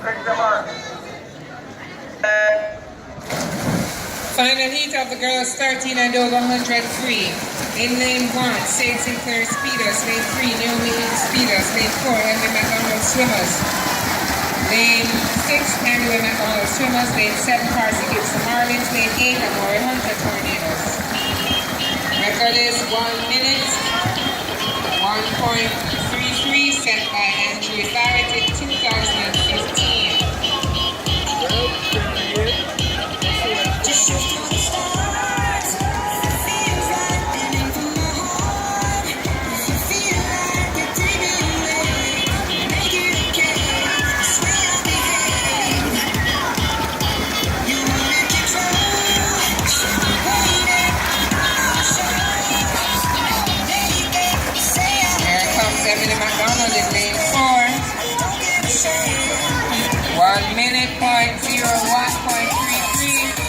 Final heat of the girls 13 and over 100 free. In lane 1, St. Sinclair Speeders. Lane 3, Naomi Speeders. Lane 4, Emily McDonald Swimmers. Lane 6, Candy McDonald Swimmers. Lane 7, Parsi Gibson Marlins. Lane 8, Amore Hunter Tornadoes. Record is 1 minute, 1.33, set by Andrew Barrett in 2015. Emily McDonald in lane 4. 1 minute, 0.01.33.